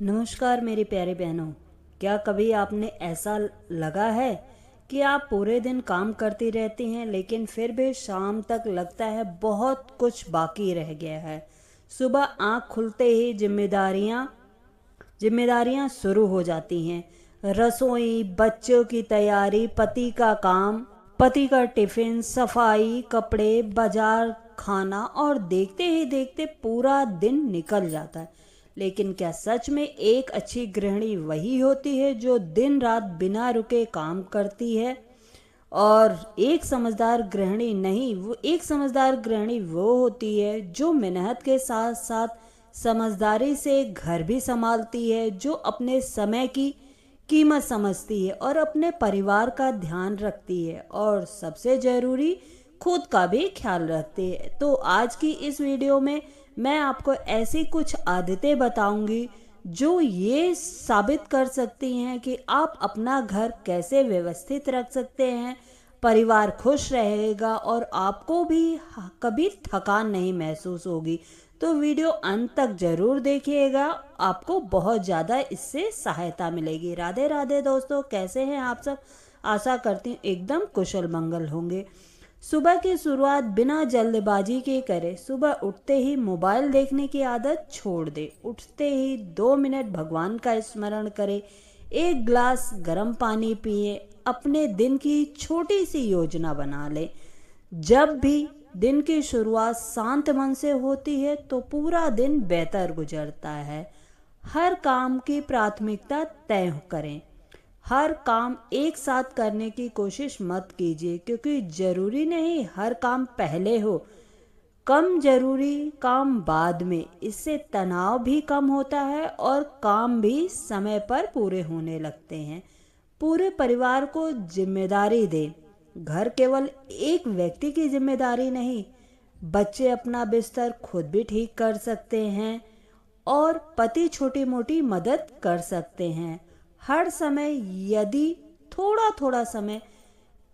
नमस्कार मेरी प्यारी बहनों। क्या कभी आपने ऐसा लगा है कि आप पूरे दिन काम करती रहती हैं लेकिन फिर भी शाम तक लगता है बहुत कुछ बाकी रह गया है। सुबह आँख खुलते ही जिम्मेदारियां शुरू हो जाती हैं। रसोई, बच्चों की तैयारी, पति का काम, पति का टिफिन, सफाई, कपड़े, बाजार, खाना और देखते ही देखते पूरा दिन निकल जाता है। लेकिन क्या सच में एक अच्छी गृहिणी वही होती है जो दिन रात बिना रुके काम करती है? और एक समझदार गृहिणी वो होती है जो मेहनत के साथ साथ समझदारी से घर भी संभालती है, जो अपने समय की कीमत समझती है और अपने परिवार का ध्यान रखती है और सबसे जरूरी खुद का भी ख्याल रखती है। तो आज की इस वीडियो में मैं आपको ऐसी कुछ आदतें बताऊंगी जो ये साबित कर सकती हैं कि आप अपना घर कैसे व्यवस्थित रख सकते हैं, परिवार खुश रहेगा और आपको भी कभी थकान नहीं महसूस होगी। तो वीडियो अंत तक जरूर देखिएगा, आपको बहुत ज़्यादा इससे सहायता मिलेगी। राधे राधे दोस्तों, कैसे हैं आप सब? आशा करती हूँ एकदम कुशल मंगल होंगे। सुबह की शुरुआत बिना जल्दबाजी के करें। सुबह उठते ही मोबाइल देखने की आदत छोड़ दे। उठते ही 2 मिनट भगवान का स्मरण करें। एक गिलास गर्म पानी पिए। अपने दिन की छोटी सी योजना बना ले। जब भी दिन की शुरुआत शांत मन से होती है तो पूरा दिन बेहतर गुजरता है। हर काम की प्राथमिकता तय करें। हर काम एक साथ करने की कोशिश मत कीजिए, क्योंकि जरूरी नहीं हर काम पहले हो, कम जरूरी काम बाद में। इससे तनाव भी कम होता है और काम भी समय पर पूरे होने लगते हैं। पूरे परिवार को जिम्मेदारी दे। घर केवल एक व्यक्ति की जिम्मेदारी नहीं, बच्चे अपना बिस्तर खुद भी ठीक कर सकते हैं और पति छोटी मोटी मदद कर सकते हैं। हर समय यदि थोड़ा थोड़ा समय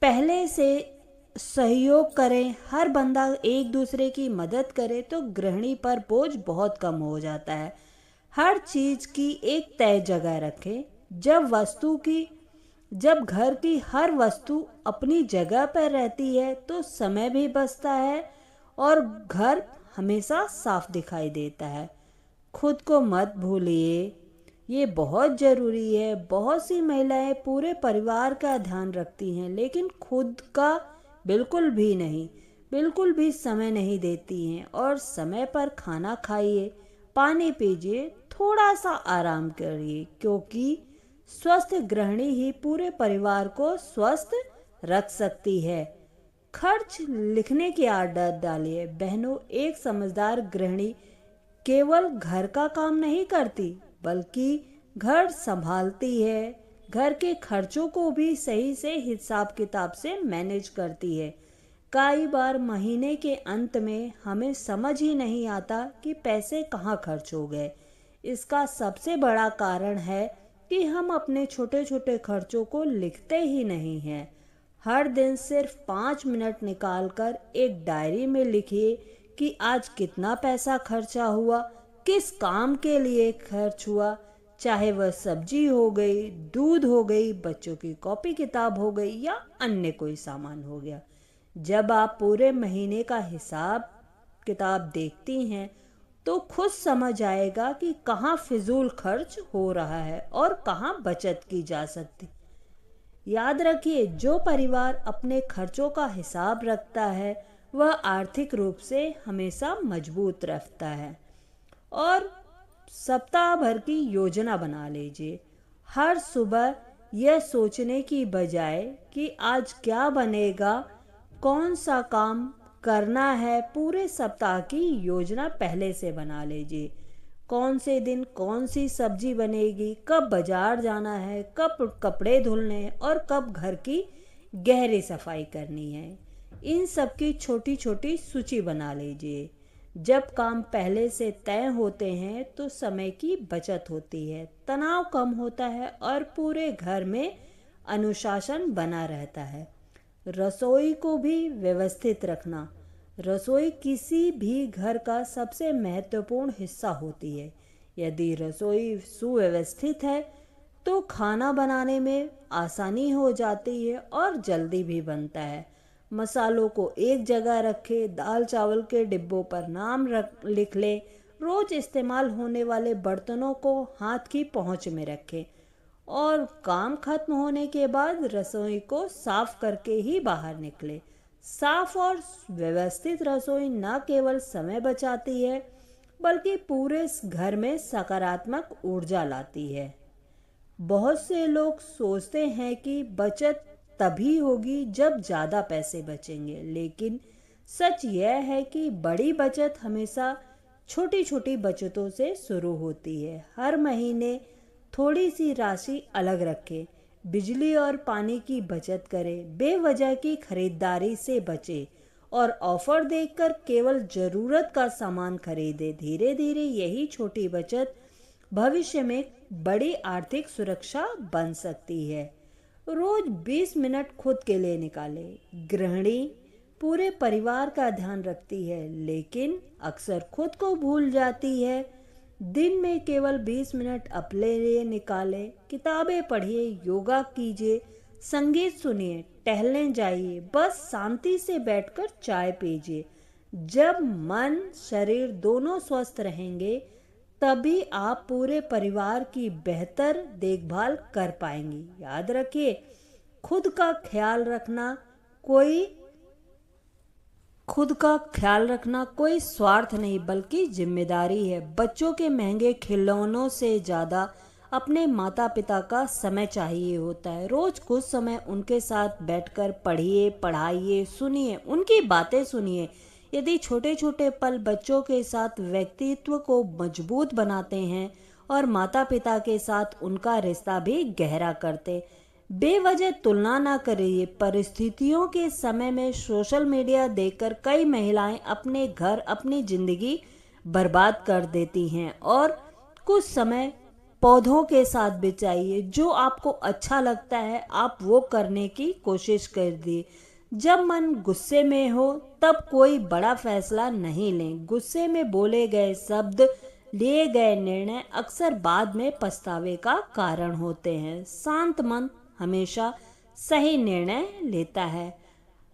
पहले से सहयोग करें, हर बंदा एक दूसरे की मदद करे तो गृहिणी पर बोझ बहुत कम हो जाता है। हर चीज की एक तय जगह रखें। जब घर की हर वस्तु अपनी जगह पर रहती है तो समय भी बचता है और घर हमेशा साफ दिखाई देता है। खुद को मत भूलिए, ये बहुत ज़रूरी है। बहुत सी महिलाएं पूरे परिवार का ध्यान रखती हैं लेकिन खुद का बिल्कुल भी समय नहीं देती हैं। और समय पर खाना खाइए, पानी पीजिए, थोड़ा सा आराम करिए, क्योंकि स्वस्थ गृहिणी ही पूरे परिवार को स्वस्थ रख सकती है। खर्च लिखने की आदत डालिए। बहनों, एक समझदार गृहिणी केवल घर का काम नहीं करती बल्कि घर संभालती है, घर के खर्चों को भी सही से हिसाब किताब से मैनेज करती है। कई बार महीने के अंत में हमें समझ ही नहीं आता कि पैसे कहाँ खर्च हो गए। इसका सबसे बड़ा कारण है कि हम अपने छोटे छोटे खर्चों को लिखते ही नहीं हैं। हर दिन सिर्फ 5 मिनट निकालकर एक डायरी में लिखिए कि आज कितना पैसा खर्चा हुआ, किस काम के लिए खर्च हुआ, चाहे वह सब्जी हो गई, दूध हो गई, बच्चों की कॉपी किताब हो गई या अन्य कोई सामान हो गया। जब आप पूरे महीने का हिसाब किताब देखती हैं तो खुद समझ आएगा कि कहाँ फिजूल खर्च हो रहा है और कहाँ बचत की जा सकती। याद रखिए, जो परिवार अपने खर्चों का हिसाब रखता है वह आर्थिक रूप से हमेशा मजबूत रहता है। और सप्ताह भर की योजना बना लीजिए। हर सुबह यह सोचने की बजाय कि आज क्या बनेगा, कौन सा काम करना है, पूरे सप्ताह की योजना पहले से बना लीजिए। कौन से दिन कौन सी सब्जी बनेगी, कब बाजार जाना है, कब कपड़े धुलने हैं और कब घर की गहरी सफाई करनी है। इन सब की छोटी छोटी सूची बना लीजिए। जब काम पहले से तय होते हैं तो समय की बचत होती है, तनाव कम होता है और पूरे घर में अनुशासन बना रहता है। रसोई को भी व्यवस्थित रखना। रसोई किसी भी घर का सबसे महत्वपूर्ण हिस्सा होती है। यदि रसोई सुव्यवस्थित है तो खाना बनाने में आसानी हो जाती है और जल्दी भी बनता है। मसालों को एक जगह रखें, दाल चावल के डिब्बों पर नाम लिख लें, रोज इस्तेमाल होने वाले बर्तनों को हाथ की पहुंच में रखें और काम खत्म होने के बाद रसोई को साफ करके ही बाहर निकले। साफ और व्यवस्थित रसोई न केवल समय बचाती है बल्कि पूरे घर में सकारात्मक ऊर्जा लाती है। बहुत से लोग सोचते हैं कि बचत तभी होगी जब ज़्यादा पैसे बचेंगे, लेकिन सच यह है कि बड़ी बचत हमेशा छोटी छोटी बचतों से शुरू होती है। हर महीने थोड़ी सी राशि अलग रखें, बिजली और पानी की बचत करें, बेवजह की खरीदारी से बचें और ऑफर देखकर केवल ज़रूरत का सामान खरीदें। धीरे धीरे यही छोटी बचत भविष्य में बड़ी आर्थिक सुरक्षा बन सकती है। रोज 20 मिनट खुद के लिए निकालें। गृहिणी पूरे परिवार का ध्यान रखती है लेकिन अक्सर खुद को भूल जाती है। दिन में केवल 20 मिनट अपने लिए निकालें। किताबें पढ़िए, योगा कीजिए, संगीत सुनिए, टहलने जाइए, बस शांति से बैठकर चाय पीजिए। जब मन शरीर दोनों स्वस्थ रहेंगे तभी आप पूरे परिवार की बेहतर देखभाल कर पाएंगे। याद रखिए, खुद का ख्याल रखना कोई स्वार्थ नहीं बल्कि जिम्मेदारी है। बच्चों के महंगे खिलौनों से ज़्यादा अपने माता पिता का समय चाहिए होता है। रोज कुछ समय उनके साथ बैठकर पढ़िए, पढ़ाइए, सुनिए, उनकी बातें सुनिए। यदि छोटे छोटे पल बच्चों के साथ व्यक्तित्व को मजबूत बनाते हैं और माता पिता के साथ उनका रिश्ता भी गहरा करते। बेवजह तुलना ना करिए। परिस्थितियों के समय में सोशल मीडिया देखकर कई महिलाएं अपने घर, अपनी जिंदगी बर्बाद कर देती हैं और कुछ समय पौधों के साथ बिताइए। जो आपको अच्छा लगता है आप वो करने की कोशिश करिए। जब मन गुस्से में हो तब कोई बड़ा फैसला नहीं लें। गुस्से में बोले गए शब्द, लिए गए निर्णय अक्सर बाद में पछतावे का कारण होते हैं। शांत मन हमेशा सही निर्णय लेता है।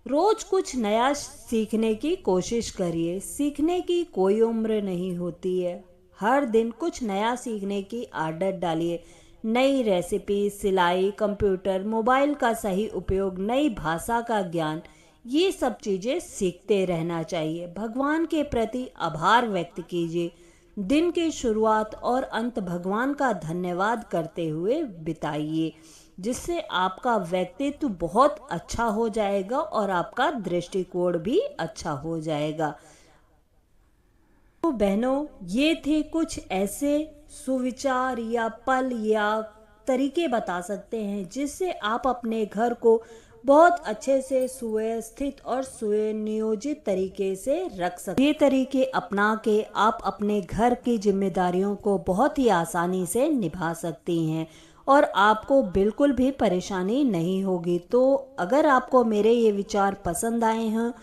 रोज कुछ नया सीखने की कोशिश करिए। सीखने की कोई उम्र नहीं होती है। हर दिन कुछ नया सीखने की आदत डालिए। नई रेसिपी, सिलाई, कंप्यूटर, मोबाइल का सही उपयोग, नई भाषा का ज्ञान, ये सब चीज़ें सीखते रहना चाहिए। भगवान के प्रति आभार व्यक्त कीजिए। दिन की शुरुआत और अंत भगवान का धन्यवाद करते हुए बिताइए, जिससे आपका व्यक्तित्व बहुत अच्छा हो जाएगा और आपका दृष्टिकोण भी अच्छा हो जाएगा। तो बहनों, ये थे कुछ ऐसे सुविचार या पल या तरीके बता सकते हैं जिससे आप अपने घर को बहुत अच्छे से सुव्यवस्थित और सुनियोजित तरीके से रख सकते। ये तरीके अपना के आप अपने घर की जिम्मेदारियों को बहुत ही आसानी से निभा सकती हैं और आपको बिल्कुल भी परेशानी नहीं होगी। तो अगर आपको मेरे ये विचार पसंद आए हैं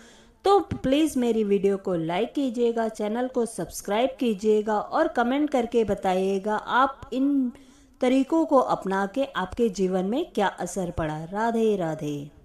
तो प्लीज़ मेरी वीडियो को लाइक कीजिएगा, चैनल को सब्सक्राइब कीजिएगा और कमेंट करके बताइएगा आप इन तरीकों को अपना के आपके जीवन में क्या असर पड़ा। राधे राधे।